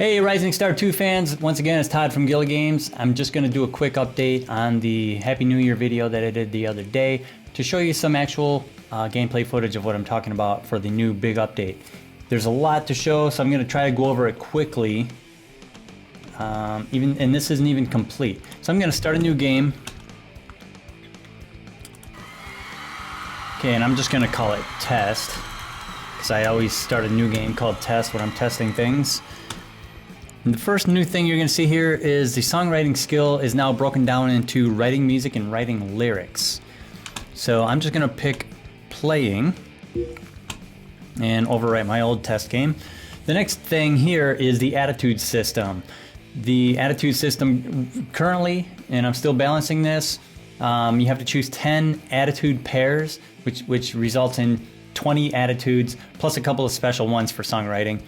Hey Rising Star 2 fans, once again it's Todd from Gilla Games. I'm just going to do a quick update on the Happy New Year video that I did the other day to show you some actual gameplay footage of what I'm talking about for the new big update. There's a lot to show, so I'm going to try to go over it quickly, and this isn't even complete. So I'm going to start a new game. Okay, and I'm just going to call it Test, because I always start a new game called Test when I'm testing things. And the first new thing you're going to see here is the songwriting skill is now broken down into writing music and writing lyrics. So I'm just going to pick playing and overwrite my old test game. The next thing here is the attitude system. The attitude system currently, and I'm still balancing this, you have to choose 10 attitude pairs, which results in 20 attitudes plus a couple of special ones for songwriting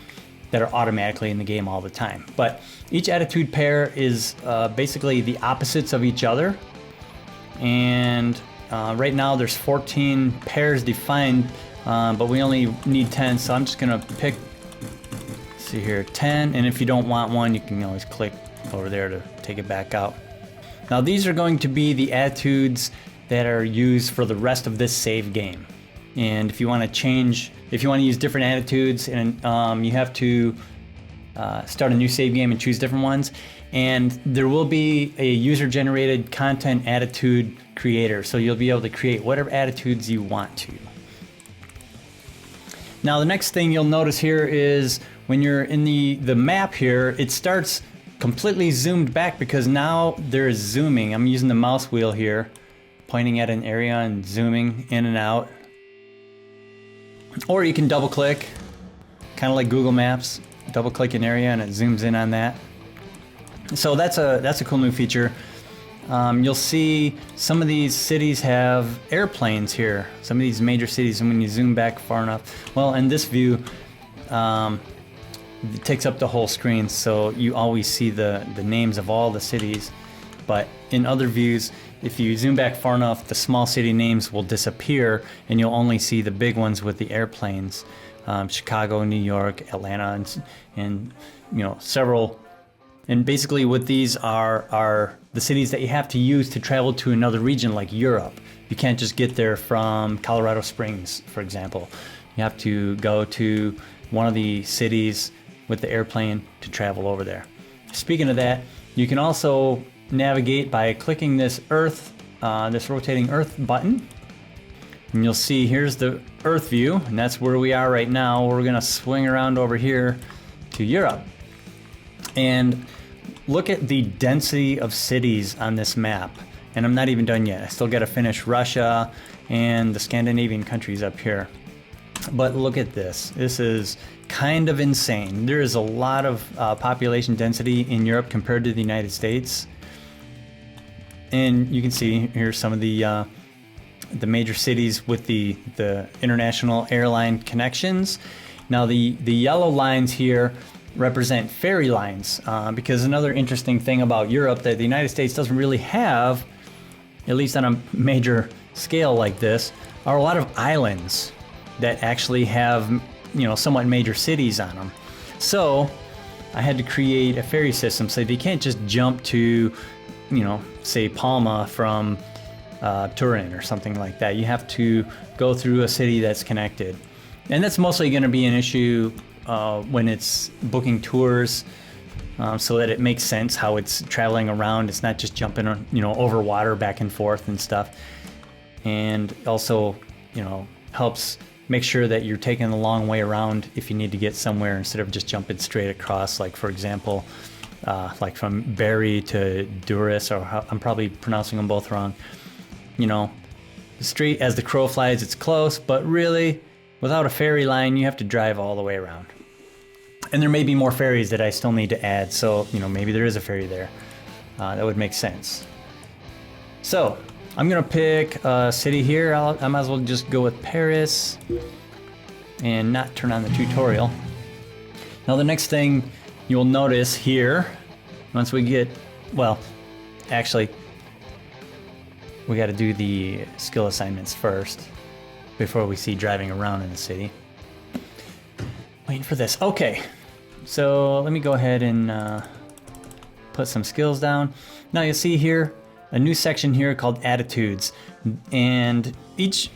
that are automatically in the game all the time. But each attitude pair is basically the opposites of each other. And right now there's 14 pairs defined, but we only need 10. So I'm just gonna pick, see here, 10. And if you don't want one, you can always click over there to take it back out. Now these are going to be the attitudes that are used for the rest of this save game. And if you want to change, if you want to use different attitudes, and you have to start a new save game and choose different ones. And there will be a user-generated content attitude creator, so you'll be able to create whatever attitudes you want to. Now the next thing you'll notice here is when you're in the map here, it starts completely zoomed back because now there's zooming. I'm using the mouse wheel here, pointing at an area and zooming in and out. Or you can double click, kind of like Google Maps, double click an area and it zooms in on that. So that's a cool new feature. You'll see some of these cities have airplanes here, some of these major cities, and when you zoom back far enough, well, in this view, it takes up the whole screen, so you always see the names of all the cities. But in other views, if you zoom back far enough, the small city names will disappear and you'll only see the big ones with the airplanes. Chicago, New York, Atlanta, and you know, several. And basically what these are the cities that you have to use to travel to another region like Europe. You can't just get there from Colorado Springs, for example. You have to go to one of the cities with the airplane to travel over there. Speaking of that, you can also navigate by clicking this Earth, this rotating Earth button, and you'll see here's the Earth view, and that's where we are right now. We're gonna swing around over here to Europe, and look at the density of cities on this map. And I'm not even done yet. I still got to finish Russia and the Scandinavian countries up here. But look at this. This is kind of insane. There is a lot of population density in Europe compared to the United States. And you can see here's some of the major cities with the international airline connections. Now the yellow lines here represent ferry lines, because another interesting thing about Europe that the United States doesn't really have, at least on a major scale like this, are a lot of islands that actually have, you know, somewhat major cities on them. So I had to create a ferry system so that you can't just jump to, you know, say Palma from Turin or something like that. You have to go through a city that's connected. And that's mostly going to be an issue when it's booking tours, so that it makes sense how it's traveling around. It's not just jumping, you know, over water back and forth and stuff. And also, you know, helps make sure that you're taking a long way around if you need to get somewhere instead of just jumping straight across. Like for example, like from Bari to Duris, or I'm probably pronouncing them both wrong. You know, straight as the crow flies, it's close, but really, without a ferry line, you have to drive all the way around. And there may be more ferries that I still need to add, so, you know, maybe there is a ferry there. That would make sense. So, I'm gonna pick a city here. I might as well just go with Paris and not turn on the tutorial. Now the next thing you'll notice here, once we get, well, actually, we gotta do the skill assignments first before we see driving around in the city. Waiting for this. Okay, So let me go ahead and put some skills down. Now you'll see here a new section here called attitudes, and each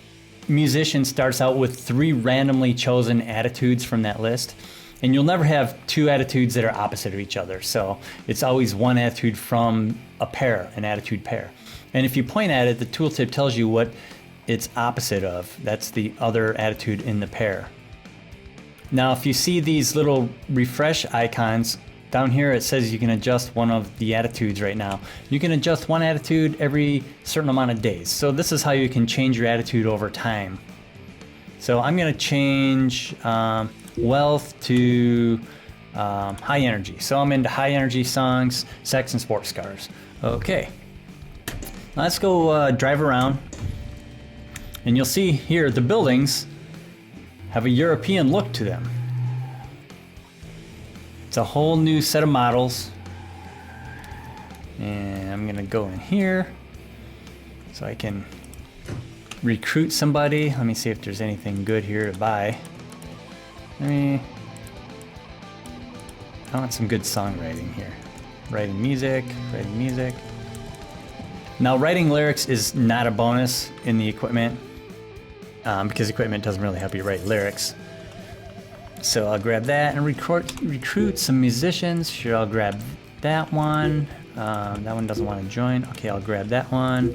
musician starts out with 3 randomly chosen attitudes from that list, and you'll never have 2 attitudes that are opposite of each other. So it's always one attitude from a pair, an attitude pair. And if you point at it, the tooltip tells you what it's opposite of. That's the other attitude in the pair. Now if you see these little refresh icons down here, it says you can adjust one of the attitudes right now. You can adjust one attitude every certain amount of days. So this is how you can change your attitude over time. So I'm going to change wealth to high energy. So I'm into high energy songs, sex, and sports cars. Okay, let's go drive around, and you'll see here the buildings have a European look to them. It's a whole new set of models, and I'm gonna go in here so I can recruit somebody. Let me see if there's anything good here to buy. I want some good songwriting here. Writing music. Now writing lyrics is not a bonus in the equipment, because equipment doesn't really help you write lyrics. So I'll grab that and recruit some musicians. Sure, I'll grab that one. That one doesn't want to join. Okay, I'll grab that one,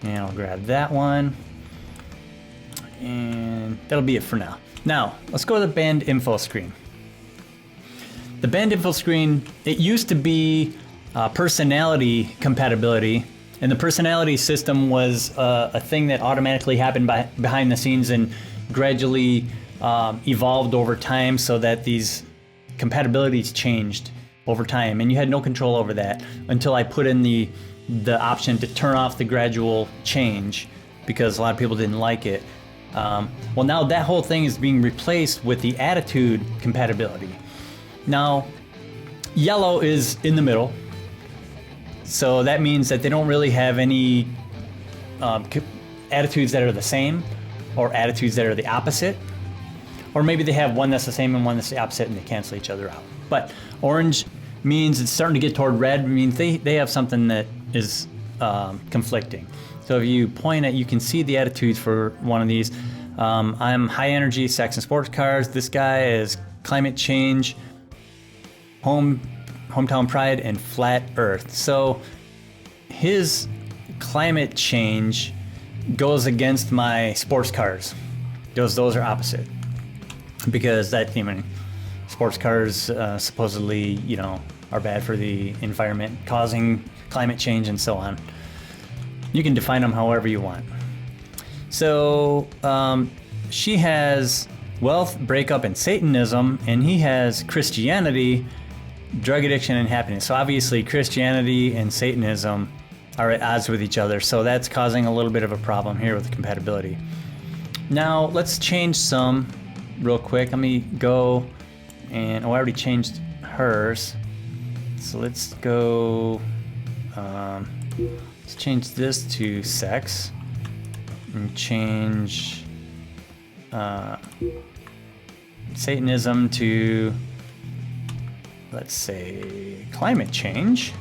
and I'll grab that one, and that'll be it for now. Now let's go to the band info screen. The band info screen, it used to be personality compatibility, and the personality system was a thing that automatically happened behind the scenes and gradually evolved over time, so that these compatibilities changed over time, and you had no control over that until I put in the option to turn off the gradual change, because a lot of people didn't like it. Well, now that whole thing is being replaced with the attitude compatibility. Now, yellow is in the middle, so that means that they don't really have any attitudes that are the same, or attitudes that are the opposite, or maybe they have one that's the same and one that's the opposite and they cancel each other out. But orange means it's starting to get toward red. It means they have something that is conflicting. So if you point at, you can see the attitudes for one of these. I'm high energy, sex and sports cars. This guy is climate change, hometown pride, and flat earth. So his climate change goes against my sports cars. Those are opposite, because that, sports cars supposedly, are bad for the environment, causing climate change and so on. You can define them however you want. So she has wealth, breakup, and Satanism, and he has Christianity, drug addiction, and happiness. So obviously Christianity and Satanism are at odds with each other, so that's causing a little bit of a problem here with compatibility. Now let's change some real quick. Let me go and, I already changed hers. So let's go, let's change this to sex, and change Satanism to, let's say, climate change,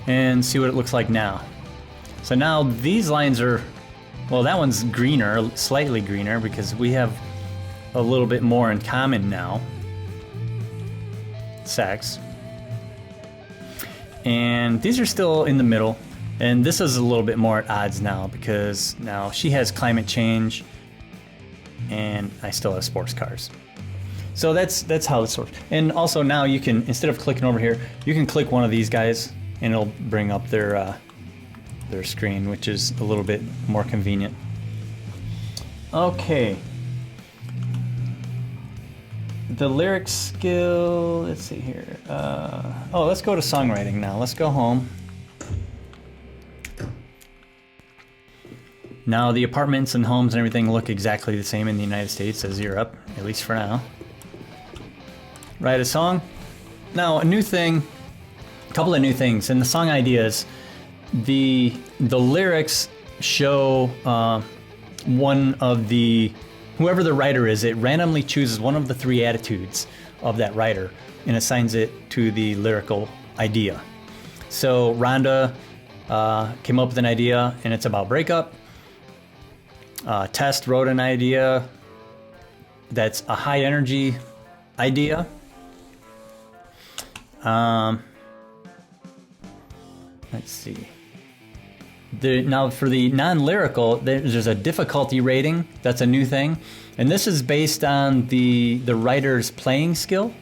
and see what it looks like now. So now these lines are, well, that one's greener, slightly greener, because we have a little bit more in common now. Sex. And these are still in the middle, and this is a little bit more at odds now, because now she has climate change and I still have sports cars. So that's how this works. And also now you can, instead of clicking over here, you can click one of these guys and it'll bring up their screen, which is a little bit more convenient. Okay. The lyric skill, let's see here. Let's go to songwriting now. Let's go home. Now the apartments and homes and everything look exactly the same in the United States as Europe, at least for now. Write a song. Now a new thing, a couple of new things in the song ideas. The lyrics show one of the whoever the writer is, it randomly chooses one of the 3 attitudes of that writer and assigns it to the lyrical idea. So Rhonda came up with an idea, and it's about breakup. Test wrote an idea that's a high energy idea. Let's see. Now for the non-lyrical, there's a difficulty rating. That's a new thing. And this is based on the writer's playing skill.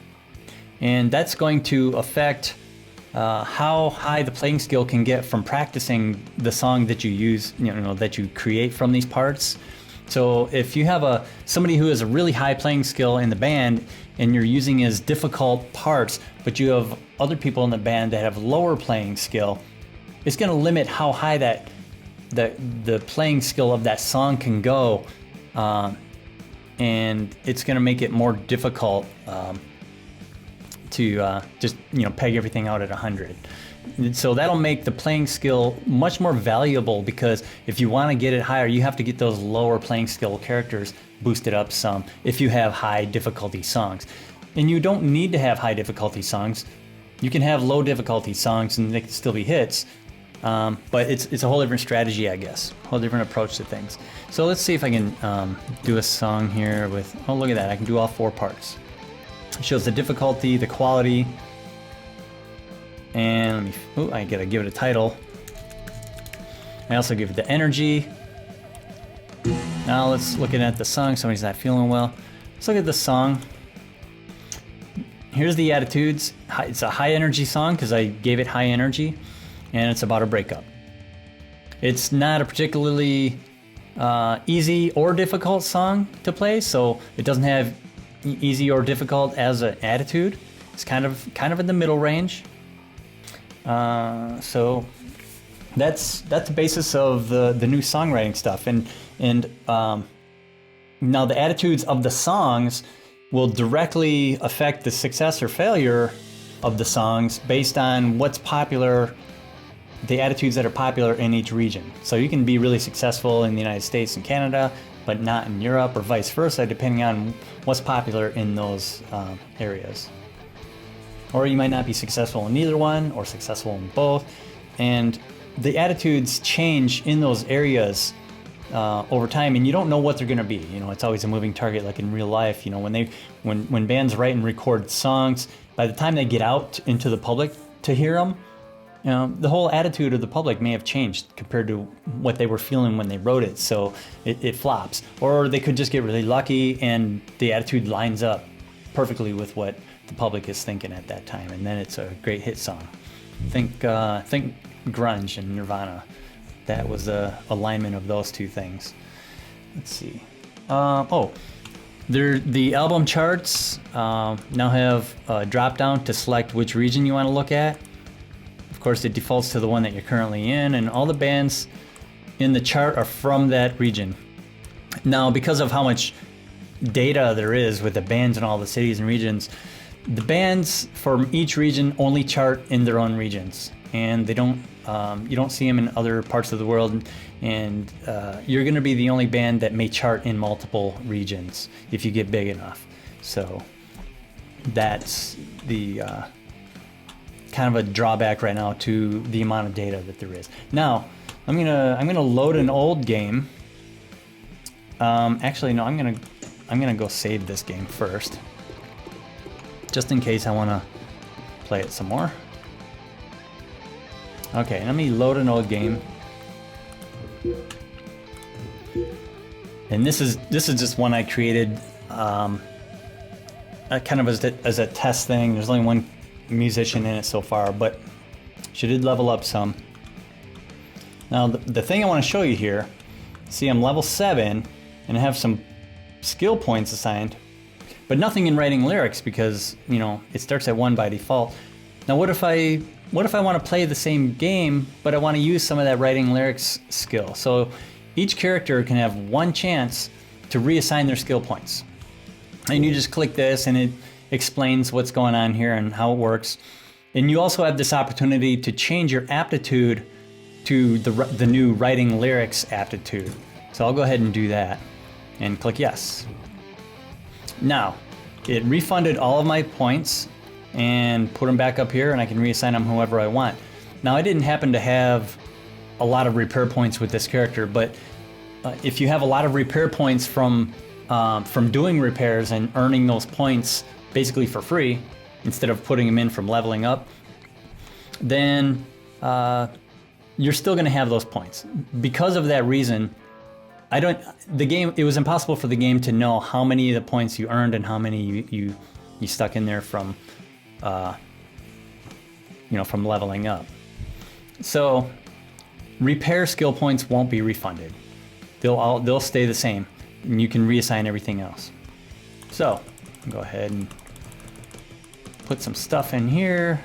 And that's going to affect how high the playing skill can get from practicing the song that you use, that you create from these parts. So if you have somebody who has a really high playing skill in the band and you're using as difficult parts, but you have other people in the band that have lower playing skill, it's going to limit how high the playing skill of that song can go, and it's going to make it more difficult to just peg everything out at 100. And so that'll make the playing skill much more valuable, because if you want to get it higher, you have to get those lower playing skill characters boosted up some if you have high difficulty songs. And you don't need to have high difficulty songs. You can have low difficulty songs and they can still be hits. But it's a whole different strategy, I guess. A whole different approach to things. So let's see if I can do a song here with, oh, look at that. I can do all 4 parts. It shows the difficulty, the quality, and I gotta give it a title. I also give it the energy. Now let's look at the song. Somebody's not feeling well. Let's look at the song. Here's the attitudes. It's a high energy song because I gave it high energy, and it's about a breakup. It's not a particularly easy or difficult song to play, so it doesn't have easy or difficult as an attitude. It's kind of in the middle range. So that's the basis of the new songwriting stuff, and now the attitudes of the songs will directly affect the success or failure of the songs based on what's popular, the attitudes that are popular in each region. So you can be really successful in the United States and Canada, but not in Europe, or vice versa, depending on what's popular in those areas. Or you might not be successful in either one, or successful in both. And the attitudes change in those areas over time, and you don't know what they're going to be. It's always a moving target, like in real life. When bands write and record songs, by the time they get out into the public to hear them, the whole attitude of the public may have changed compared to what they were feeling when they wrote it. So it flops. Or they could just get really lucky and the attitude lines up perfectly with what the public is thinking at that time, and then it's a great hit song. Think grunge and Nirvana. That was a alignment of those two things. Let's see. The album charts now have a drop down to select which region you want to look at. Of course, it defaults to the one that you're currently in, and all the bands in the chart are from that region. Now, because of how much data there is with the bands in all the cities and regions, the bands from each region only chart in their own regions, and they don't. You don't see them in other parts of the world, and you're going to be the only band that may chart in multiple regions if you get big enough. So that's the kind of a drawback right now to the amount of data that there is. Now I'm gonna load an old game. Actually, no, I'm gonna go save this game first, just in case I want to play it some more. Okay, let me load an old game. And this is just one I created kind of as a test thing. There's only one musician in it so far, but she did level up some. Now the thing I want to show you here, see, I'm level 7 and I have some skill points assigned, but nothing in writing lyrics because it starts at 1 by default. Now what if I want to play the same game, but I want to use some of that writing lyrics skill? So each character can have 1 chance to reassign their skill points. And you just click this and it explains what's going on here and how it works. And you also have this opportunity to change your aptitude to the new writing lyrics aptitude. So I'll go ahead and do that. and click yes. Now, it refunded all of my points and put them back up here, and I can reassign them whoever I want. Now, I didn't happen to have a lot of repair points with this character, but if you have a lot of repair points from doing repairs and earning those points basically for free, instead of putting them in from leveling up, then you're still going to have those points. Because of that reason, it was impossible for the game to know how many of the points you earned and how many you stuck in there from from leveling up. So repair skill points won't be refunded. They'll stay the same, and you can reassign everything else. So go ahead and put some stuff in here,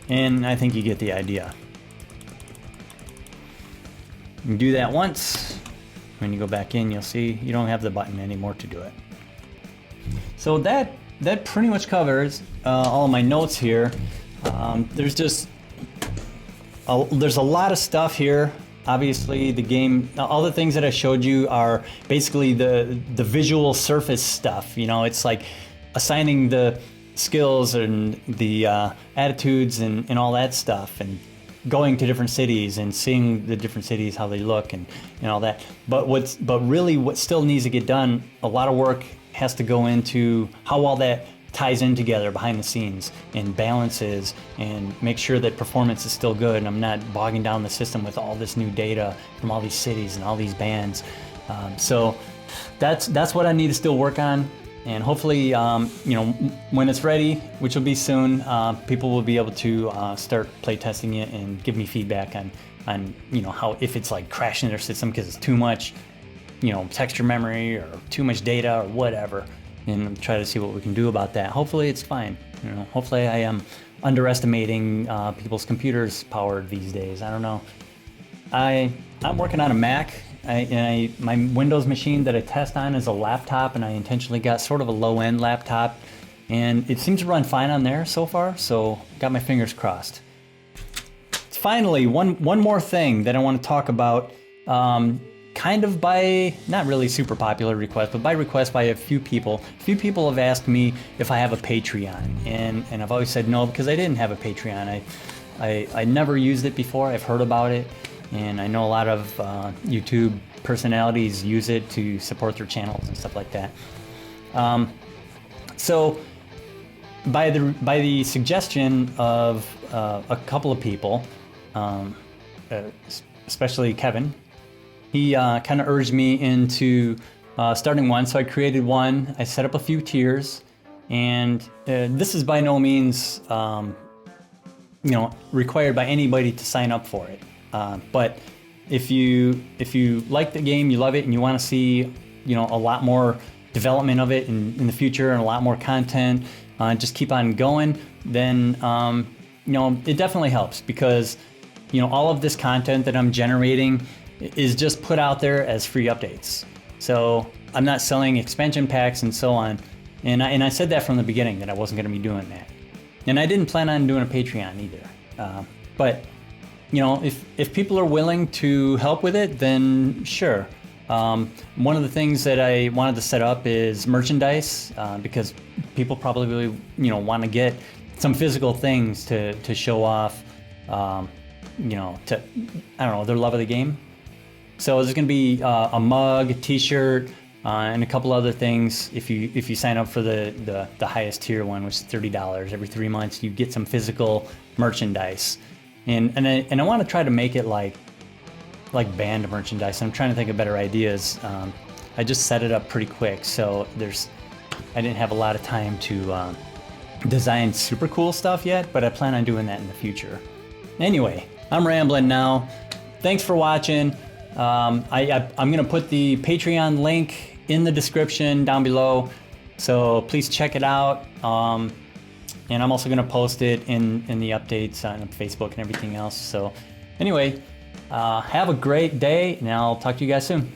and I think you get the idea. You do that once. When you go back in, you'll see you don't have the button anymore to do it. So that pretty much covers all of my notes here. There's a lot of stuff here. Obviously, the game, all the things that I showed you are basically the visual surface stuff. It's like assigning the skills and the attitudes and all that stuff, and going to different cities and seeing the different cities, how they look and all that. But really what still needs to get done, a lot of work has to go into how all that ties in together behind the scenes and balances, and make sure that performance is still good and I'm not bogging down the system with all this new data from all these cities and all these bands. So that's what I need to still work on, and hopefully when it's ready, which will be soon, people will be able to start play testing it and give me feedback on how, if it's like crashing their system because it's too much texture memory or too much data or whatever, and try to see what we can do about that. Hopefully it's fine. Hopefully I am underestimating people's computers' power these days. I don't know. I'm working on a Mac. My Windows machine that I test on is a laptop, and I intentionally got sort of a low-end laptop, and it seems to run fine on there so far, so got my fingers crossed. Finally, one more thing that I want to talk about, kind of by, not really super popular request, but by request by a few people. A few people have asked me if I have a Patreon, and I've always said no, because I didn't have a Patreon. I never used it before. I've heard about it, and I know a lot of YouTube personalities use it to support their channels and stuff like that. So by the suggestion of a couple of people, especially Kevin, he kind of urged me into starting one. So I created one. I set up a few tiers, and this is by no means required by anybody to sign up for it. But if you like the game, you love it, and you want to see a lot more development of it in the future and a lot more content, just keep on going, then it definitely helps, because all of this content that I'm generating is just put out there as free updates. So I'm not selling expansion packs and so on, and I said that from the beginning, that I wasn't going to be doing that, and I didn't plan on doing a Patreon either. But if people are willing to help with it, then sure. One of the things that I wanted to set up is merchandise, because people probably want to get some physical things to show off, their love of the game. So there's going to be a mug, a T-shirt, and a couple other things. If you sign up for the highest tier one, which is $30, every 3 months you get some physical merchandise. And I want to try to make it like band merchandise. I'm trying to think of better ideas. I just set it up pretty quick, so I didn't have a lot of time to design super cool stuff yet, but I plan on doing that in the future. Anyway, I'm rambling now. Thanks for watching. I'm gonna put the Patreon link in the description down below, so please check it out. And I'm also gonna post it in the updates on Facebook and everything else. So anyway, have a great day, and I'll talk to you guys soon.